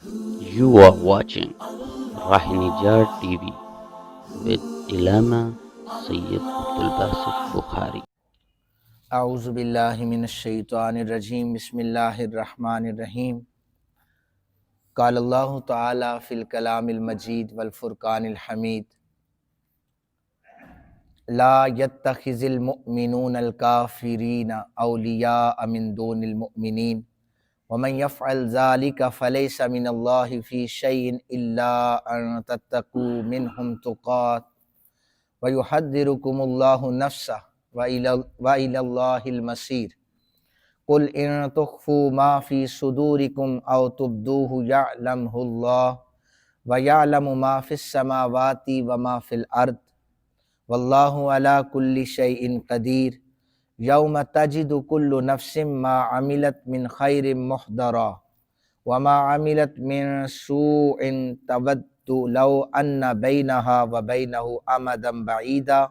You are watching Rahinijar TV with Ilama Sayyid Abdul Basit Bukhari. اعوذ باللہ من الشیطان الرجیم بسم اللہ الرحمن الرحیم قال اللہ تعالی فی الکلام المجید والفرقان الحمید لا يتخذ المؤمنون الکافرین اولیاء من دون المؤمنین ومن يفعل ذلك فليس من اللہ فی شیء الا ان تتقوا منهم تقات ويحذركم اللہ نفسہ وإلى الله المصير قل إن تخفوا ما في صدوركم أو تبدوه يعلمه الله ويعلم ما في السماوات وما في الأرض والله على كل شيء قدير يوم تجد كل نفس ما عملت من خير محضرا وما عملت من سوء تود لو أن بينها وبينه أمدا بعيدا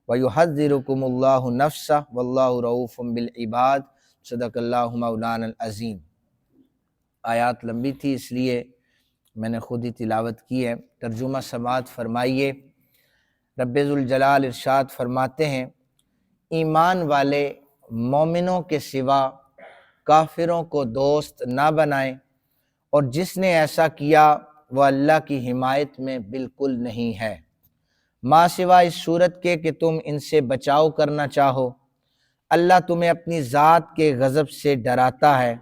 وَيُحَذِّرُكُمُ اللَّهُ نَفْسَهُ وَاللَّهُ رَءُوفٌ بِالْعِبَادِ صدق اللہ مولانا العظیم۔ آیات لمبی تھی اس لیے میں نے خود ہی تلاوت کی ہے، ترجمہ سماعت فرمائیے۔ رب ذوالجلال ارشاد فرماتے ہیں، ایمان والے مومنوں کے سوا کافروں کو دوست نہ بنائیں، اور جس نے ایسا کیا وہ اللہ کی حمایت میں بالکل نہیں ہے، ما سوا اس صورت کے کہ تم ان سے بچاؤ کرنا چاہو۔ اللہ تمہیں اپنی ذات کے غضب سے ڈراتا ہے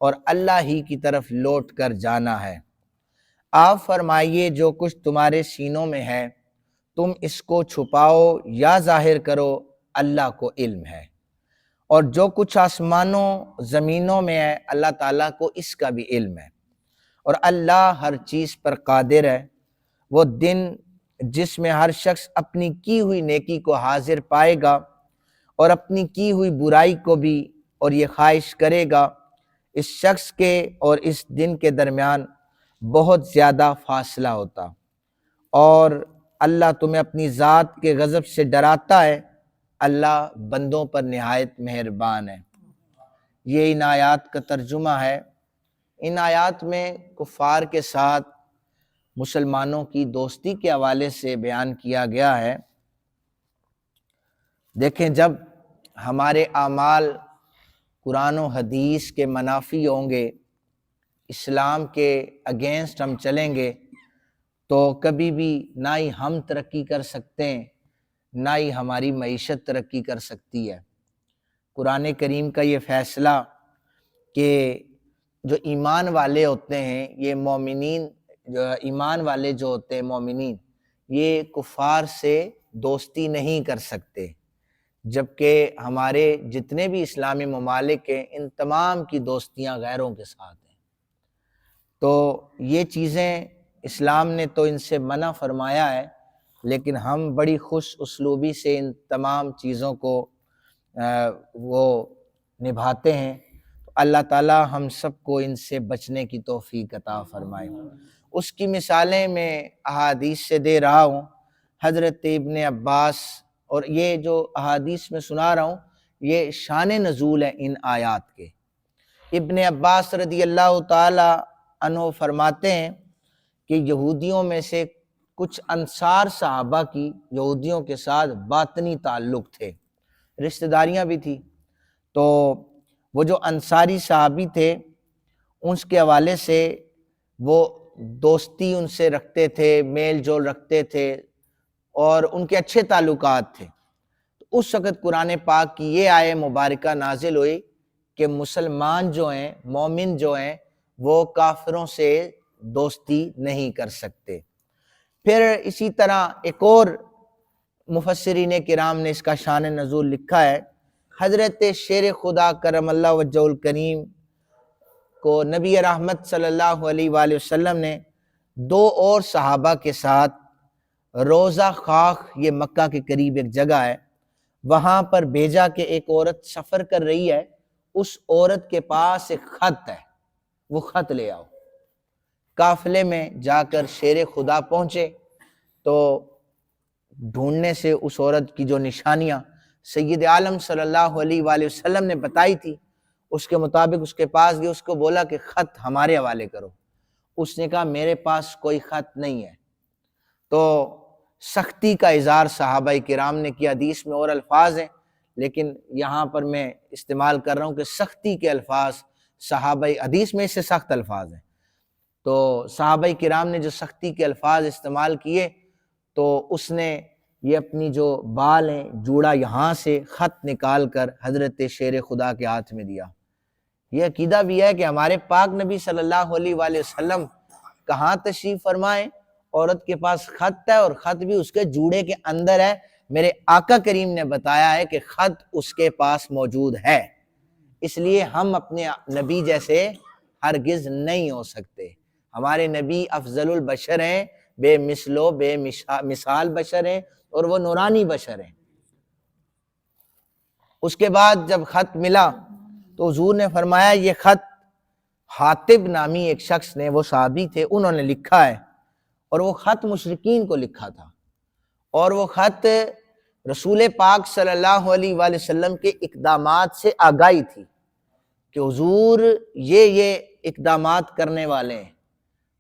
اور اللہ ہی کی طرف لوٹ کر جانا ہے۔ آپ فرمائیے جو کچھ تمہارے سینوں میں ہے تم اس کو چھپاؤ یا ظاہر کرو، اللہ کو علم ہے، اور جو کچھ آسمانوں زمینوں میں ہے اللہ تعالیٰ کو اس کا بھی علم ہے، اور اللہ ہر چیز پر قادر ہے۔ وہ دن جس میں ہر شخص اپنی کی ہوئی نیکی کو حاضر پائے گا اور اپنی کی ہوئی برائی کو بھی، اور یہ خواہش کرے گا، اس شخص کے اور اس دن کے درمیان بہت زیادہ فاصلہ ہوتا، اور اللہ تمہیں اپنی ذات کے غضب سے ڈراتا ہے، اللہ بندوں پر نہایت مہربان ہے۔ یہ ان آیات کا ترجمہ ہے۔ ان آیات میں کفار کے ساتھ مسلمانوں کی دوستی کے حوالے سے بیان کیا گیا ہے۔ دیکھیں، جب ہمارے اعمال قرآن و حدیث کے منافی ہوں گے، اسلام کے اگینسٹ ہم چلیں گے، تو کبھی بھی نہ ہی ہم ترقی کر سکتے ہیں، نہ ہی ہماری معیشت ترقی کر سکتی ہے۔ قرآن کریم کا یہ فیصلہ کہ جو ایمان والے ہوتے ہیں، یہ مومنین، جو ایمان والے جو ہوتے ہیں مومنین، یہ کفار سے دوستی نہیں کر سکتے، جبکہ ہمارے جتنے بھی اسلامی ممالک ہیں ان تمام کی دوستیاں غیروں کے ساتھ ہیں۔ تو یہ چیزیں اسلام نے تو ان سے منع فرمایا ہے، لیکن ہم بڑی خوش اسلوبی سے ان تمام چیزوں کو وہ نبھاتے ہیں۔ اللہ تعالی ہم سب کو ان سے بچنے کی توفیق عطا فرمائے۔ اس کی مثالیں میں احادیث سے دے رہا ہوں۔ حضرت ابن عباس، اور یہ جو احادیث میں سنا رہا ہوں یہ شان نزول ہے ان آیات کے۔ ابن عباس رضی اللہ تعالی عنہ فرماتے ہیں کہ یہودیوں میں سے کچھ انصار صحابہ کی یہودیوں کے ساتھ باطنی تعلق تھے، رشتہ داریاں بھی تھی، تو وہ جو انصاری صحابی تھے اس کے حوالے سے وہ دوستی ان سے رکھتے تھے، میل جول رکھتے تھے، اور ان کے اچھے تعلقات تھے۔ تو اس وقت قرآن پاک کی یہ آیہ مبارکہ نازل ہوئی کہ مسلمان جو ہیں، مومن جو ہیں، وہ کافروں سے دوستی نہیں کر سکتے۔ پھر اسی طرح ایک اور مفسرین کرام نے اس کا شان نزول لکھا ہے۔ حضرت شیر خدا کرم اللہ وجہہ الکریم کو نبی رحمت صلی اللہ علیہ وآلہ وسلم نے دو اور صحابہ کے ساتھ روزہ خاک، یہ مکہ کے قریب ایک جگہ ہے، وہاں پر بھیجا کہ ایک عورت سفر کر رہی ہے، اس عورت کے پاس ایک خط ہے، وہ خط لے آؤ۔ قافلے میں جا کر شیر خدا پہنچے تو ڈھونڈنے سے اس عورت کی جو نشانیاں سید عالم صلی اللہ علیہ وآلہ وسلم نے بتائی تھی، اس کے مطابق اس کے پاس گئے، اس کو بولا کہ خط ہمارے حوالے کرو۔ اس نے کہا میرے پاس کوئی خط نہیں ہے۔ تو سختی کا اظہار صحابہ کرام نے کیا۔ حدیث میں اور الفاظ ہیں لیکن یہاں پر میں استعمال کر رہا ہوں کہ سختی کے الفاظ صحابہ، حدیث میں اس سے سخت الفاظ ہیں، تو صحابہ کرام نے جو سختی کے الفاظ استعمال کیے تو اس نے یہ اپنی جو بال ہیں جوڑا یہاں سے خط نکال کر حضرت شیر خدا کے ہاتھ میں دیا۔ یہ عقیدہ بھی ہے کہ ہمارے پاک نبی صلی اللہ علیہ وآلہ وسلم کہاں تشریف فرمائیں، عورت کے پاس خط ہے اور خط بھی اس کے جوڑے کے اندر ہے۔ میرے آقا کریم نے بتایا ہے کہ خط اس کے پاس موجود ہے، اس لیے ہم اپنے نبی جیسے ہرگز نہیں ہو سکتے۔ ہمارے نبی افضل البشر ہیں، بے مثل و بے مثال بشر ہیں اور وہ نورانی بشر ہیں۔ اس کے بعد جب خط ملا تو حضور نے فرمایا یہ خط حاطب نامی ایک شخص نے، وہ صحابی تھے، انہوں نے لکھا ہے، اور وہ خط مشرکین کو لکھا تھا، اور وہ خط رسول پاک صلی اللہ علیہ وآلہ وسلم کے اقدامات سے آگاہی تھی کہ حضور یہ اقدامات کرنے والے ہیں۔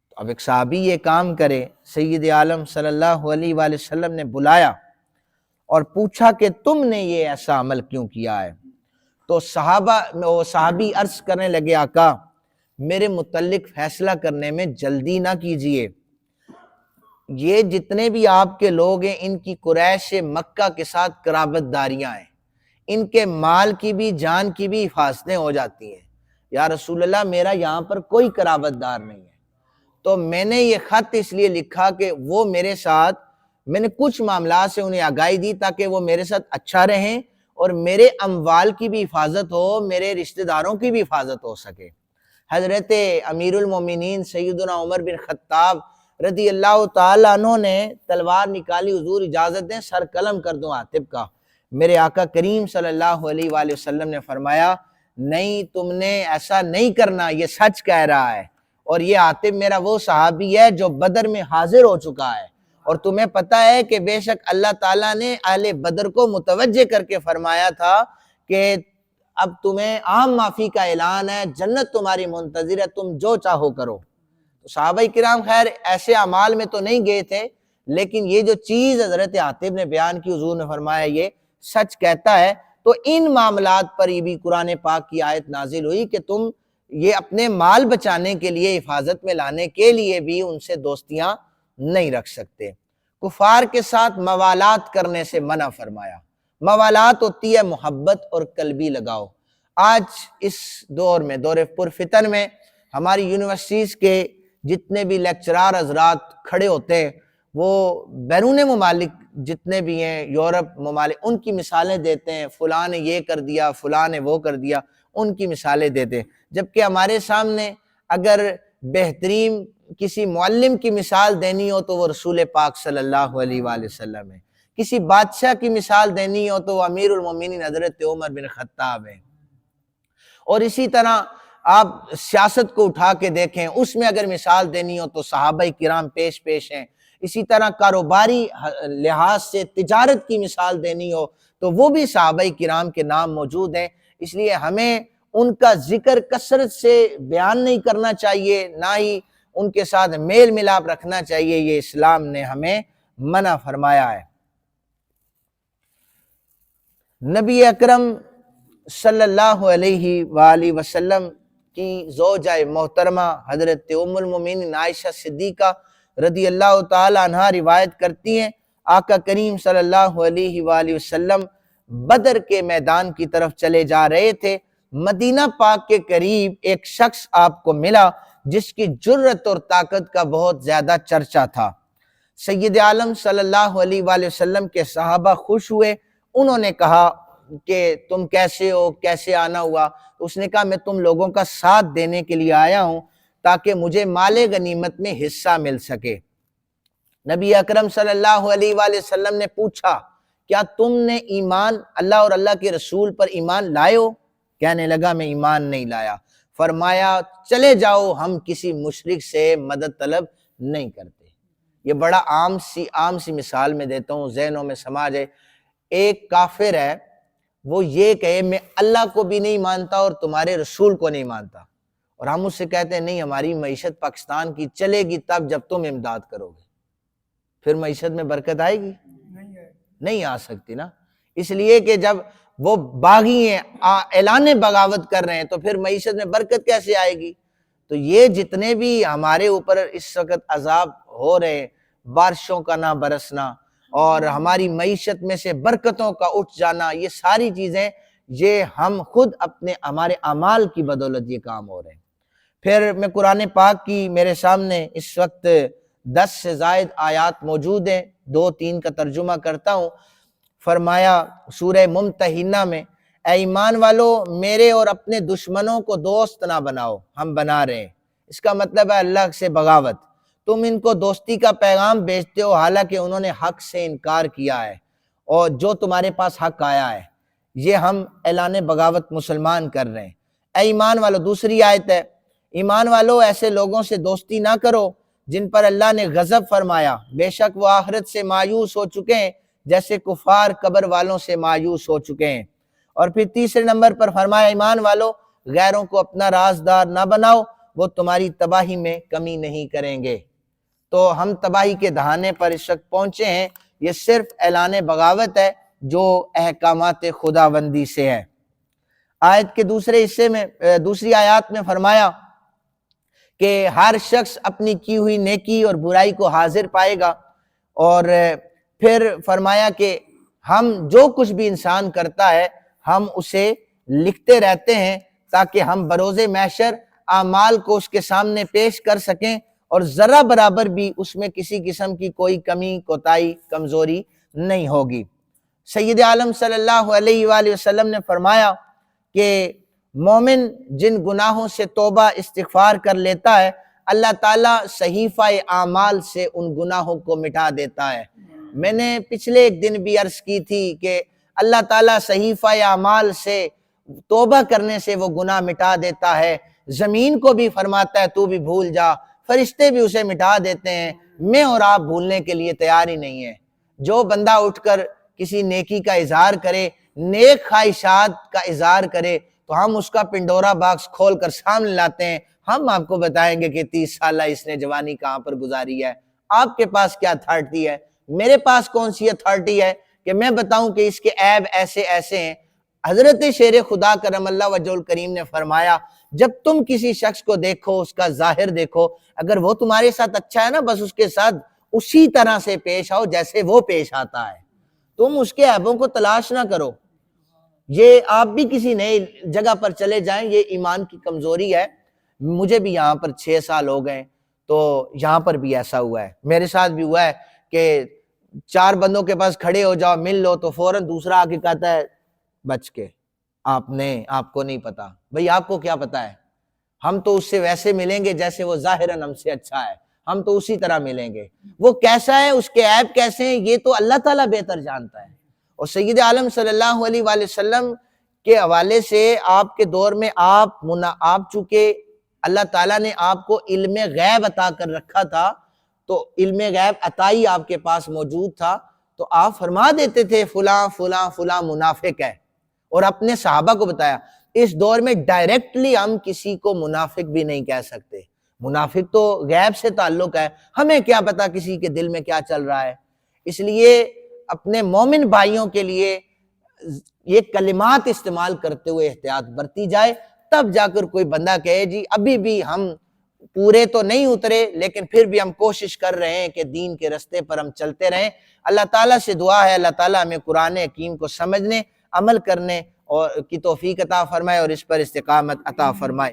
تو اب ایک صحابی یہ کام کرے، سید عالم صلی اللہ علیہ وآلہ وسلم نے بلایا اور پوچھا کہ تم نے یہ ایسا عمل کیوں کیا ہے؟ تو صحابی عرض کرنے لگے آقا میرے متعلق فیصلہ کرنے میں جلدی نہ کیجئے، یہ جتنے بھی آپ کے لوگ ہیں ان کی قریش مکہ کے ساتھ قرابت داریاں ہیں، ان کے مال کی بھی جان کی بھی حفاظتیں ہو جاتی ہیں۔ یا رسول اللہ میرا یہاں پر کوئی قرابت دار نہیں ہے، تو میں نے یہ خط اس لیے لکھا کہ وہ میرے ساتھ، میں نے کچھ معاملات سے انہیں آگاہی دی تاکہ وہ میرے ساتھ اچھا رہیں اور میرے اموال کی بھی حفاظت ہو، میرے رشتہ داروں کی بھی حفاظت ہو سکے۔ حضرت امیر المومنین سیدنا عمر بن خطاب رضی اللہ تعالیٰ عنہ نے تلوار نکالی، حضور اجازت دیں سر قلم کر دوں عاطب کا۔ میرے آقا کریم صلی اللہ علیہ وآلہ وسلم نے فرمایا نہیں، تم نے ایسا نہیں کرنا، یہ سچ کہہ رہا ہے، اور یہ عاطب میرا وہ صحابی ہے جو بدر میں حاضر ہو چکا ہے، اور تمہیں پتہ ہے کہ بے شک اللہ تعالیٰ نے اہل بدر کو متوجہ کر کے فرمایا تھا کہ اب تمہیں عام معافی کا اعلان ہے، جنت تمہاری منتظر ہے، تم جو چاہو کرو۔ صحابہ کرام خیر ایسے اعمال میں تو نہیں گئے تھے، لیکن یہ جو چیز حضرت عاطب نے بیان کی، حضور نے فرمایا یہ سچ کہتا ہے۔ تو ان معاملات پر یہ بھی قرآن پاک کی آیت نازل ہوئی کہ تم یہ اپنے مال بچانے کے لیے، حفاظت میں لانے کے لیے بھی ان سے دوستیاں نہیں رکھ سکتے۔ کفار کے ساتھ موالات کرنے سے منع فرمایا۔ موالات ہوتی ہے محبت اور قلبی لگاؤ۔ آج اس دور میں، دور پرفتن میں، ہماری یونیورسٹیز کے جتنے بھی لیکچرار حضرات کھڑے ہوتے ہیں وہ بیرون ممالک جتنے بھی ہیں، یورپ ممالک، ان کی مثالیں دیتے ہیں، فلاں نے یہ کر دیا، فلاں نے وہ کر دیا، ان کی مثالیں دیتے ہیں، جبکہ ہمارے سامنے اگر بہترین کسی معلم کی مثال دینی ہو تو وہ رسول پاک صلی اللہ علیہ وآلہ وسلم ہے، کسی بادشاہ کی مثال دینی ہو تو وہ امیر المومنین حضرت عمر بن خطاب ہے، اور اسی طرح آپ سیاست کو اٹھا کے دیکھیں، اس میں اگر مثال دینی ہو تو صحابہ کرام پیش ہیں، اسی طرح کاروباری لحاظ سے تجارت کی مثال دینی ہو تو وہ بھی صحابہ کرام کے نام موجود ہیں۔ اس لیے ہمیں ان کا ذکر کثرت سے بیان نہیں کرنا چاہیے، نہ ہی ان کے ساتھ میل ملاپ رکھنا چاہیے، یہ اسلام نے ہمیں منع فرمایا ہے۔ نبی اکرم صلی اللہ علیہ وآلہ وسلم کی زوجہ محترمہ حضرت ام المومنین عائشہ صدیقہ رضی اللہ تعالی عنہ روایت کرتی ہیں، آقا کریم صلی اللہ علیہ وآلہ وسلم بدر کے میدان کی طرف چلے جا رہے تھے، مدینہ پاک کے قریب ایک شخص آپ کو ملا جس کی جرت اور طاقت کا بہت زیادہ چرچا تھا۔ سید عالم صلی اللہ علیہ وآلہ وسلم کے صحابہ خوش ہوئے، انہوں نے کہا کہ تم کیسے ہو، کیسے آنا ہوا؟ اس نے کہا میں تم لوگوں کا ساتھ دینے کے لیے آیا ہوں تاکہ مجھے مال غنیمت میں حصہ مل سکے۔ نبی اکرم صلی اللہ علیہ وآلہ وسلم نے پوچھا کیا تم نے ایمان اللہ اور اللہ کے رسول پر ایمان لائے ہو؟ کہنے لگا میں ایمان نہیں لایا۔ فرمایا چلے جاؤ، ہم کسی مشرک سے مدد طلب نہیں کرتے۔ یہ بڑا عام سی مثال میں دیتا ہوں، ذہنوں میں سما جائے۔ ایک کافر ہے، وہ یہ کہے میں اللہ کو بھی نہیں مانتا اور تمہارے رسول کو نہیں مانتا، اور ہم اس سے کہتے ہیں نہیں ہماری معیشت پاکستان کی چلے گی تب جب تم امداد کرو گے، پھر معیشت میں برکت آئے گی؟ نہیں آ سکتی نا، اس لیے کہ جب وہ باغی ہیں، اعلان بغاوت کر رہے ہیں، تو پھر معیشت میں برکت کیسے آئے گی؟ تو یہ جتنے بھی ہمارے اوپر اس وقت عذاب ہو رہے ہیں، بارشوں کا نہ برسنا اور ہماری معیشت میں سے برکتوں کا اٹھ جانا، یہ ساری چیزیں یہ ہم خود ہمارے اعمال کی بدولت یہ کام ہو رہے ہیں۔ پھر میں قرآن پاک کی میرے سامنے اس وقت 10 سے زائد آیات موجود ہیں، 2-3 کا ترجمہ کرتا ہوں۔ فرمایا سورہ ممتحنہ میں، اے ایمان والو میرے اور اپنے دشمنوں کو دوست نہ بناؤ، ہم بنا رہے ہیں۔ اس کا مطلب ہے اللہ سے بغاوت، تم ان کو دوستی کا پیغام بھیجتے ہو حالانکہ انہوں نے حق سے انکار کیا ہے، اور جو تمہارے پاس حق آیا ہے یہ ہم اعلان بغاوت مسلمان کر رہے ہیں۔ اے ایمان والو، دوسری آیت ہے، ایمان والو ایسے لوگوں سے دوستی نہ کرو جن پر اللہ نے غضب فرمایا، بے شک وہ آخرت سے مایوس ہو چکے ہیں جیسے کفار قبر والوں سے مایوس ہو چکے ہیں۔ اور پھر تیسرے نمبر پر فرمایا، ایمان والو غیروں کو اپنا رازدار نہ بناؤ، وہ تمہاری تباہی میں کمی نہیں کریں گے۔ تو ہم تباہی کے دہانے پر اس وقت پہنچے ہیں، یہ صرف اعلان بغاوت ہے جو احکامات خداوندی سے ہے۔ آیت کے دوسرے حصے میں، دوسری آیات میں فرمایا کہ ہر شخص اپنی کی ہوئی نیکی اور برائی کو حاضر پائے گا، اور پھر فرمایا کہ ہم جو کچھ بھی انسان کرتا ہے ہم اسے لکھتے رہتے ہیں تاکہ ہم بروز محشر اعمال کو اس کے سامنے پیش کر سکیں اور ذرہ برابر بھی اس میں کسی قسم کی کوئی کمی کوتاہی کمزوری نہیں ہوگی۔ سید عالم صلی اللہ علیہ وآلہ وسلم نے فرمایا کہ مومن جن گناہوں سے توبہ استغفار کر لیتا ہے اللہ تعالیٰ صحیفہ اعمال سے ان گناہوں کو مٹا دیتا ہے۔ میں نے پچھلے ایک دن بھی عرض کی تھی کہ اللہ تعالیٰ صحیفہ اعمال سے توبہ کرنے سے وہ گناہ مٹا دیتا ہے، زمین کو بھی فرماتا ہے تو بھی بھول جا، فرشتے بھی اسے مٹا دیتے ہیں، میں اور آپ بھولنے کے لیے تیار ہی نہیں ہے۔ جو بندہ اٹھ کر کسی نیکی کا اظہار کرے، نیک خواہشات کا اظہار کرے، تو ہم اس کا پنڈورا باکس کھول کر سامنے لاتے ہیں، ہم آپ کو بتائیں گے کہ 30 سالہ اس نے جوانی کہاں پر گزاری ہے، آپ کے پاس کیا اتھارٹی ہے، میرے پاس کون سی اتھارٹی ہے کہ میں بتاؤں کہ اس کے عیب ایسے ایسے ہیں۔ حضرت شیر خدا کرم اللہ وجہ الکریم نے فرمایا جب تم کسی شخص کو دیکھو اس کا ظاہر دیکھو، اگر وہ تمہارے ساتھ اچھا ہے نا بس اس کے ساتھ اسی طرح سے پیش آؤ جیسے وہ پیش آتا ہے، تم اس کے عیبوں کو تلاش نہ کرو۔ یہ آپ بھی کسی نئے جگہ پر چلے جائیں، یہ ایمان کی کمزوری ہے۔ مجھے بھی یہاں پر 6 سال ہو گئے تو یہاں پر بھی ایسا ہوا ہے، میرے ساتھ بھی ہوا ہے کہ 4 بندوں کے پاس کھڑے ہو جاؤ مل لو تو فوراً دوسرا آ کے کہتا ہے بچ کے، آپ کو نہیں پتا۔ بھئی آپ کو کیا پتا ہے؟ ہم تو اس سے ویسے ملیں گے جیسے وہ ظاہراً ہم سے اچھا ہے، ہم تو اسی طرح ملیں گے، وہ کیسا ہے اس کے عیب کیسے ہیں یہ تو اللہ تعالیٰ بہتر جانتا ہے۔ اور سید عالم صلی اللہ علیہ وآلہ وسلم کے حوالے سے آپ کے دور میں آپ چونکہ اللہ تعالیٰ نے آپ کو علم غیب عطا کر رکھا تھا، تو علم غیب عطائی آپ کے پاس موجود تھا، تو آپ فرما دیتے تھے فلاں فلاں فلاں منافق ہے، اور اپنے صحابہ کو بتایا۔ اس دور میں ڈائریکٹلی ہم کسی کو منافق بھی نہیں کہہ سکتے، منافق تو غیب سے تعلق ہے، ہمیں کیا پتا کسی کے دل میں کیا چل رہا ہے۔ اس لیے اپنے مومن بھائیوں کے لیے یہ کلمات استعمال کرتے ہوئے احتیاط برتی جائے، تب جا کر کوئی بندہ کہے جی ابھی بھی ہم پورے تو نہیں اترے لیکن پھر بھی ہم کوشش کر رہے ہیں کہ دین کے رستے پر ہم چلتے رہیں۔ اللہ تعالیٰ سے دعا ہے اللہ تعالیٰ ہمیں قرآن حکیم کو سمجھنے، عمل کرنے اور کی توفیق عطا فرمائے اور اس پر استقامت عطا فرمائے۔